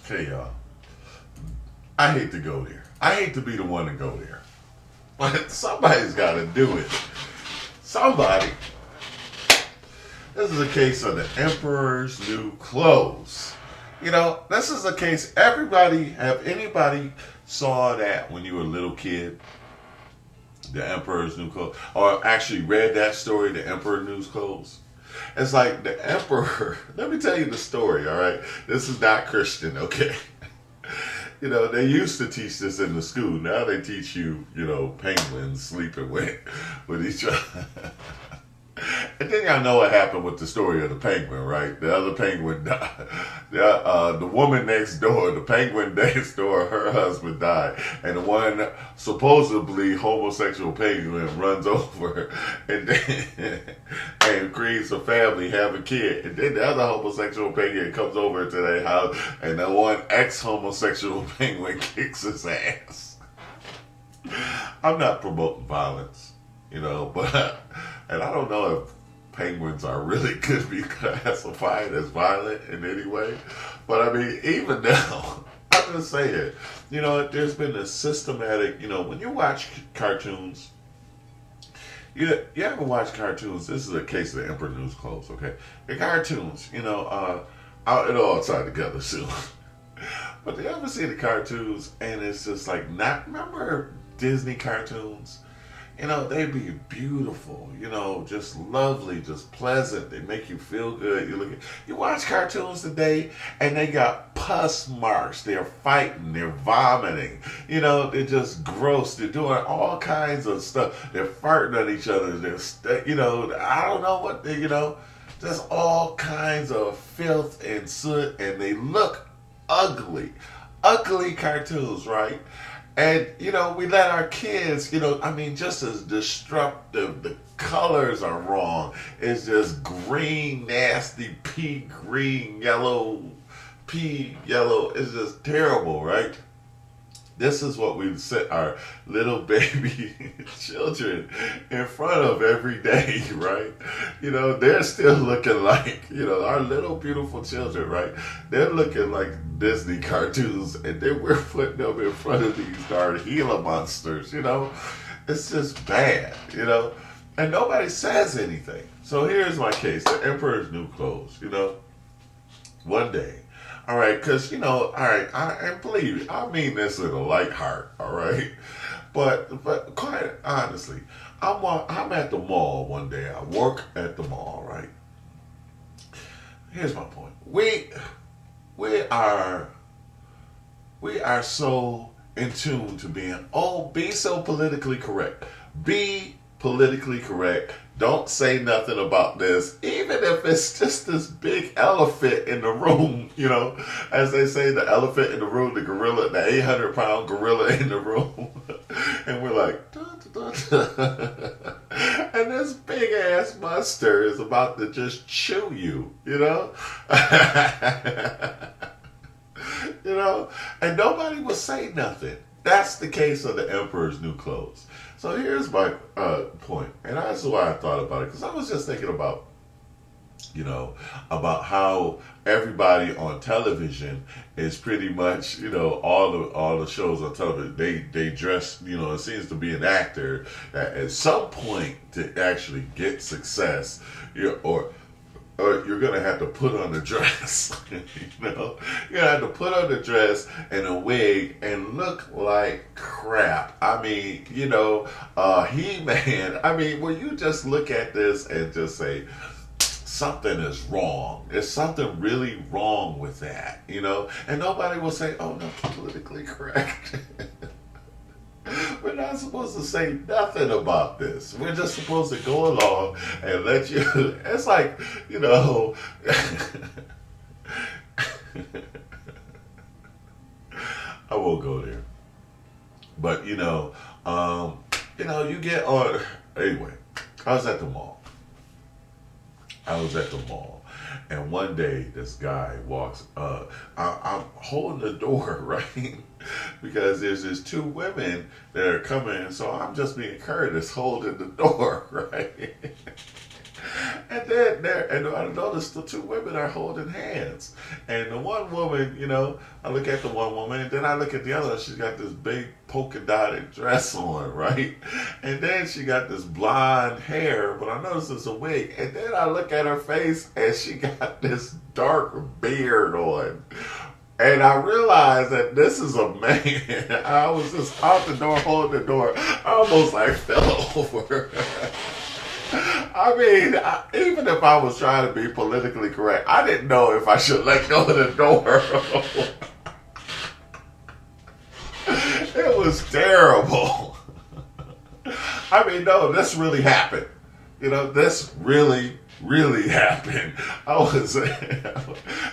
Hey, y'all. I hate to go there. I hate to be the one to go there. But somebody's got to do it. Somebody. This is a case of the Emperor's New Clothes. You know, this is a case, have anybody saw that when you were a little kid? The Emperor's New Clothes. Or actually read that story, The Emperor's New Clothes? It's like the Emperor, let me tell you the story, all right? This is not Christian, okay? You know, they used to teach this in the school. Now they teach you, penguins sleeping with each other. And then y'all know what happened with the story of the penguin, right? The other penguin died. The woman next door, the penguin next door, her husband died. And the one supposedly homosexual penguin runs over and then and creates a family, have a kid. And then the other homosexual penguin comes over to their house and the one ex-homosexual penguin kicks his ass. I'm not promoting violence, but... And I don't know if penguins are really could be classified as violent in any way. But I mean, even now, I'm just saying, there's been a systematic, when you watch cartoons, you ever watch cartoons? This is a case of the Emperor News Clothes, okay? The cartoons, it'll all tie together soon. But you ever see the cartoons and it's just like, remember Disney cartoons? They be beautiful, just lovely, just pleasant. They make you feel good. You watch cartoons today and they got pus marks. They're fighting, they're vomiting. They're just gross. They're doing all kinds of stuff. They're farting on each other. I don't know what just all kinds of filth and soot, and they look ugly. Ugly cartoons, right? And, we let our kids, just as disruptive, the colors are wrong. It's just green, nasty, pea green, yellow, pea yellow. It's just terrible, right? This is what we set our little baby children in front of every day, right? They're still looking like, our little beautiful children, right? They're looking like Disney cartoons, and then we're putting them in front of these darn Gila monsters, It's just bad, And nobody says anything. So here's my case, the Emperor's New Clothes, One day, all right, because, all right, and believe me, I mean this with a light heart, all right? But quite honestly, I'm at the mall one day. I work at the mall, right? Here's my point. We are so in tune to be so politically correct. Be politically correct. Don't say nothing about this, even if it's just this big elephant in the room, as they say, the elephant in the room, the 800-pound gorilla in the room. And we're like, dun, dun, dun. And this big ass monster is about to just chew you, and nobody will say nothing. That's the case of the Emperor's New Clothes. So here's my point, and that's why I thought about it, because I was just thinking about, about how everybody on television is pretty much, all the shows on television, they dress, it seems to be an actor that at some point to actually get success, or you're going to have to put on a dress, You're going to have to put on a dress and a wig and look like crap. I mean, He-Man. I mean, when you just look at this and just say, something is wrong. There's something really wrong with that, And nobody will say, oh, no, politically correct. We're not supposed to say nothing about this. We're just supposed to go along and let you... It's like, I won't go there. But, you get on... Anyway, I was at the mall. And one day, this guy walks... I'm holding the door, right? Because there's these two women that are coming, so I'm just being courteous, holding the door, right? And then and I noticed the two women are holding hands. And the one woman, I look at the one woman, and then I look at the other. She's got this big polka dotted dress on, right? And then she got this blonde hair, but I noticed it's a wig. And then I look at her face, and she got this dark beard on. And I realized that this is a man. I was just out the door, holding the door. I almost fell over. I mean, even if I was trying to be politically correct, I didn't know if I should let go of the door. It was terrible. I mean, no, this really happened. This really happened. I was, and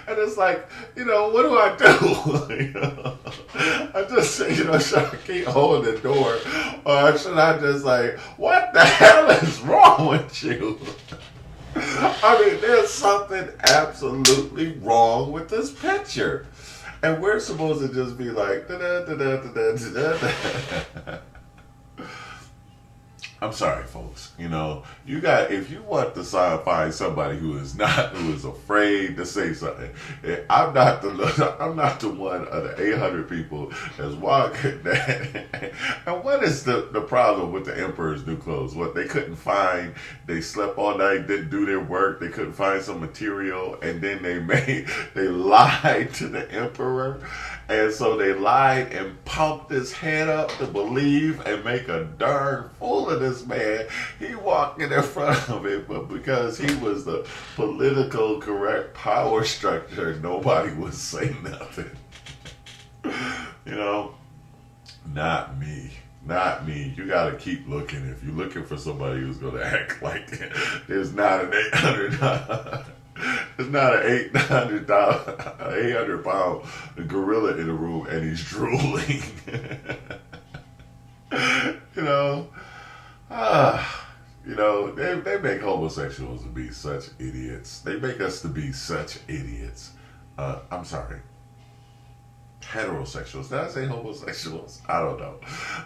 it's like, what do I do? I just say, should I keep holding the door, or should I just what the hell is wrong with you? I mean, there's something absolutely wrong with this picture, and we're supposed to just be like, I'm sorry, folks. If you want to find somebody who is afraid to say something, I'm not the one of the 800 people that's walking that. And what is the problem with the emperor's new clothes? What they couldn't find? They slept all night, didn't do their work. They couldn't find some material, and then they lied to the emperor. And so they lied and pumped his head up to believe and make a darn fool of this man. He walked in front of it, but because he was the political correct power structure, nobody would say nothing. Not me. Not me. You got to keep looking. If you're looking for somebody who's going to act like there's not an 800. It's not an 800-pound gorilla in the room, and he's drooling. They make homosexuals to be such idiots. They make us to be such idiots. I'm sorry. Heterosexuals. Did I say homosexuals? I don't know.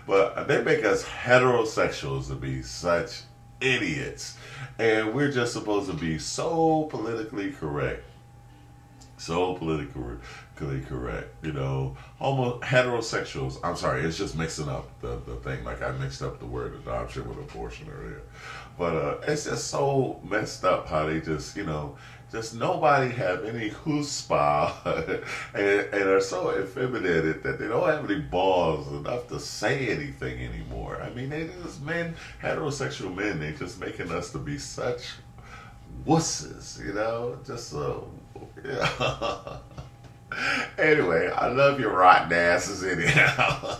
But they make us heterosexuals to be such idiots. And we're just supposed to be so politically correct. So politically correct. Heterosexuals. I'm sorry, it's just mixing up the thing. Like I mixed up the word adoption with abortion earlier. But it's just so messed up how they just nobody have any chutzpah and are so effeminated that they don't have any balls enough to say anything anymore. I mean, they just heterosexual men, they just making us to be such wusses, just so, Anyway, I love your rotten asses anyhow.